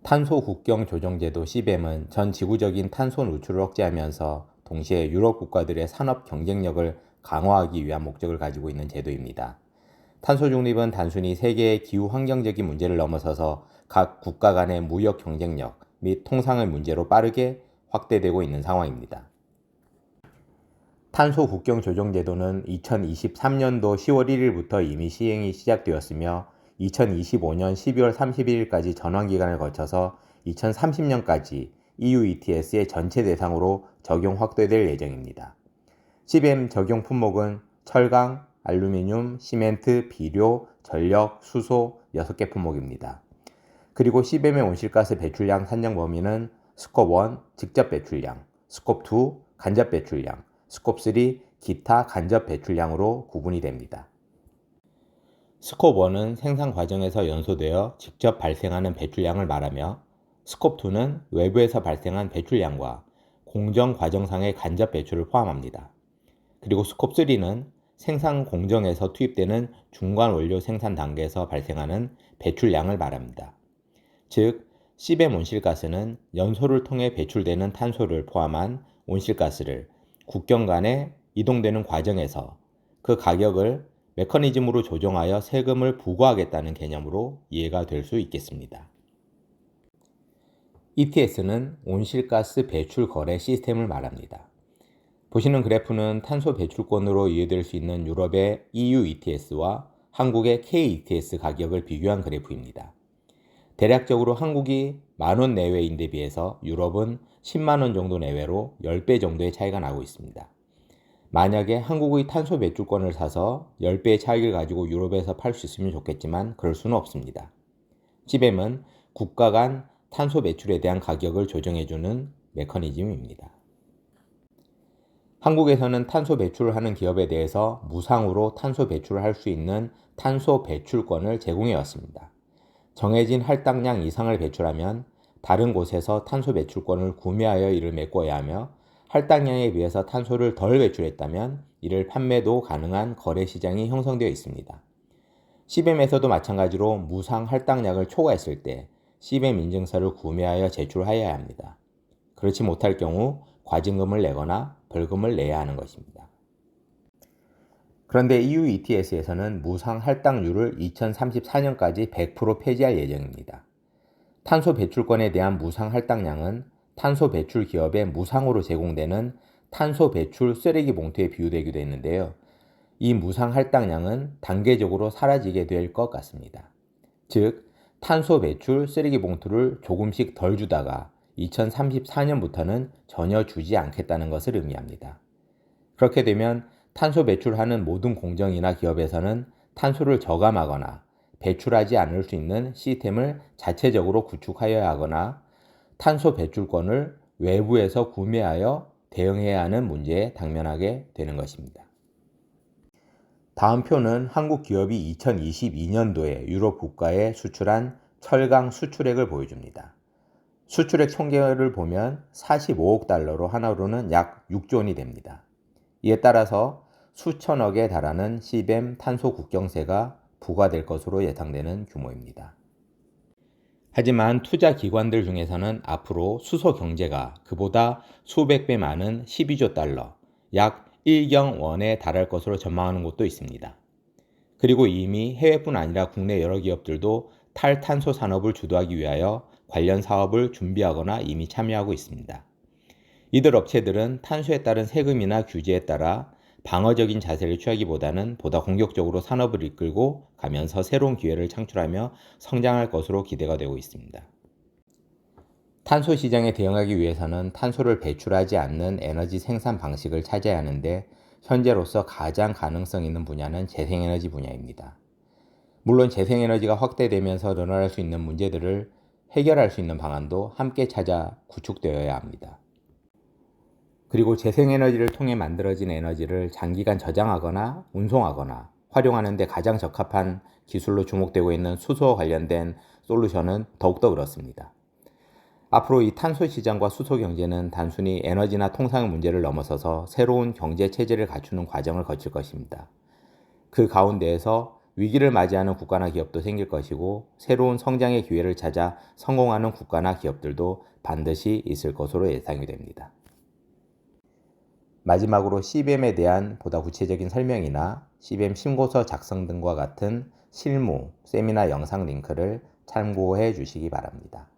탄소 국경 조정 제도 CBAM은 전 지구적인 탄소 누출을 억제하면서 동시에 유럽 국가들의 산업 경쟁력을 강화하기 위한 목적을 가지고 있는 제도입니다. 탄소 중립은 단순히 세계의 기후 환경적인 문제를 넘어서서 각 국가 간의 무역 경쟁력 및 통상의 문제로 빠르게 확대되고 있는 상황입니다. 탄소 국경 조정 제도는 2023년도 10월 1일부터 이미 시행이 시작되었으며 2025년 12월 31일까지 전환기간을 거쳐서 2030년까지 EU ETS의 전체 대상으로 적용 확대될 예정입니다. CBAM 적용 품목은 철강, 알루미늄, 시멘트, 비료, 전력, 수소 6개 품목입니다. 그리고 CBAM의 온실가스 배출량 산정 범위는 스콥 1 직접 배출량, 스콥 2 간접 배출량, 스콥 3 기타 간접 배출량으로 구분이 됩니다. 스콥 1은 생산 과정에서 연소되어 직접 발생하는 배출량을 말하며 스콥 2는 외부에서 발생한 배출량과 공정 과정상의 간접 배출을 포함합니다. 그리고 스콥 3는 생산 공정에서 투입되는 중간 원료 생산 단계에서 발생하는 배출량을 말합니다. 즉, CBAM 온실가스는 연소를 통해 배출되는 탄소를 포함한 온실가스를 국경 간에 이동되는 과정에서 그 가격을 메커니즘으로 조정하여 세금을 부과하겠다는 개념으로 이해가 될 수 있겠습니다. ETS는 온실가스 배출 거래 시스템을 말합니다. 보시는 그래프는 탄소 배출권으로 이해될 수 있는 유럽의 EU ETS와 한국의 K ETS 가격을 비교한 그래프입니다. 대략적으로 한국이 10,000원 내외인데 비해서 유럽은 100,000원 정도 내외로 10배 정도의 차이가 나고 있습니다. 만약에 한국의 탄소 배출권을 사서 10배의 차익을 가지고 유럽에서 팔 수 있으면 좋겠지만 그럴 수는 없습니다. CBAM은 국가 간 탄소 배출에 대한 가격을 조정해주는 메커니즘입니다. 한국에서는 탄소 배출을 하는 기업에 대해서 무상으로 탄소 배출을 할 수 있는 탄소 배출권을 제공해 왔습니다. 정해진 할당량 이상을 배출하면 다른 곳에서 탄소 배출권을 구매하여 이를 메꿔야 하며 할당량에 비해서 탄소를 덜 배출했다면 이를 판매도 가능한 거래 시장이 형성되어 있습니다. CBAM에서도 마찬가지로 무상 할당량을 초과했을 때 CBAM 인증서를 구매하여 제출하여야 합니다. 그렇지 못할 경우 과징금을 내거나 벌금을 내야 하는 것입니다. 그런데 EU ETS에서는 무상 할당률을 2034년까지 100% 폐지할 예정입니다. 탄소 배출권에 대한 무상 할당량은 탄소 배출 기업에 무상으로 제공되는 탄소 배출 쓰레기 봉투에 비유되기도 했는데요. 이 무상 할당량은 단계적으로 사라지게 될 것 같습니다. 즉, 탄소 배출 쓰레기 봉투를 조금씩 덜 주다가 2034년부터는 전혀 주지 않겠다는 것을 의미합니다. 그렇게 되면 탄소 배출하는 모든 공정이나 기업에서는 탄소를 저감하거나 배출하지 않을 수 있는 시스템을 자체적으로 구축하여야 하거나 탄소 배출권을 외부에서 구매하여 대응해야 하는 문제에 당면하게 되는 것입니다. 다음 표는 한국 기업이 2022년도에 유럽 국가에 수출한 철강 수출액을 보여줍니다. 수출액 총계를 보면 45억 달러로 하나로는 약 6조 원이 됩니다. 이에 따라서 수천억에 달하는 CBAM 탄소 국경세가 부과될 것으로 예상되는 규모입니다. 하지만 투자 기관들 중에서는 앞으로 수소 경제가 그보다 수백 배 많은 12조 달러, 약 1경 원에 달할 것으로 전망하는 곳도 있습니다. 그리고 이미 해외뿐 아니라 국내 여러 기업들도 탈탄소 산업을 주도하기 위하여 관련 사업을 준비하거나 이미 참여하고 있습니다. 이들 업체들은 탄소에 따른 세금이나 규제에 따라 방어적인 자세를 취하기보다는 보다 공격적으로 산업을 이끌고 가면서 새로운 기회를 창출하며 성장할 것으로 기대가 되고 있습니다. 탄소 시장에 대응하기 위해서는 탄소를 배출하지 않는 에너지 생산 방식을 찾아야 하는데 현재로서 가장 가능성 있는 분야는 재생에너지 분야입니다. 물론 재생에너지가 확대되면서 늘어날 수 있는 문제들을 해결할 수 있는 방안도 함께 찾아 구축되어야 합니다. 그리고 재생에너지를 통해 만들어진 에너지를 장기간 저장하거나 운송하거나 활용하는 데 가장 적합한 기술로 주목되고 있는 수소와 관련된 솔루션은 더욱더 그렇습니다. 앞으로 이 탄소 시장과 수소 경제는 단순히 에너지나 통상의 문제를 넘어서서 새로운 경제 체제를 갖추는 과정을 거칠 것입니다. 그 가운데에서 위기를 맞이하는 국가나 기업도 생길 것이고 새로운 성장의 기회를 찾아 성공하는 국가나 기업들도 반드시 있을 것으로 예상이 됩니다. 마지막으로 CBAM에 대한 보다 구체적인 설명이나 CBAM 신고서 작성 등과 같은 실무, 세미나 영상 링크를 참고해 주시기 바랍니다.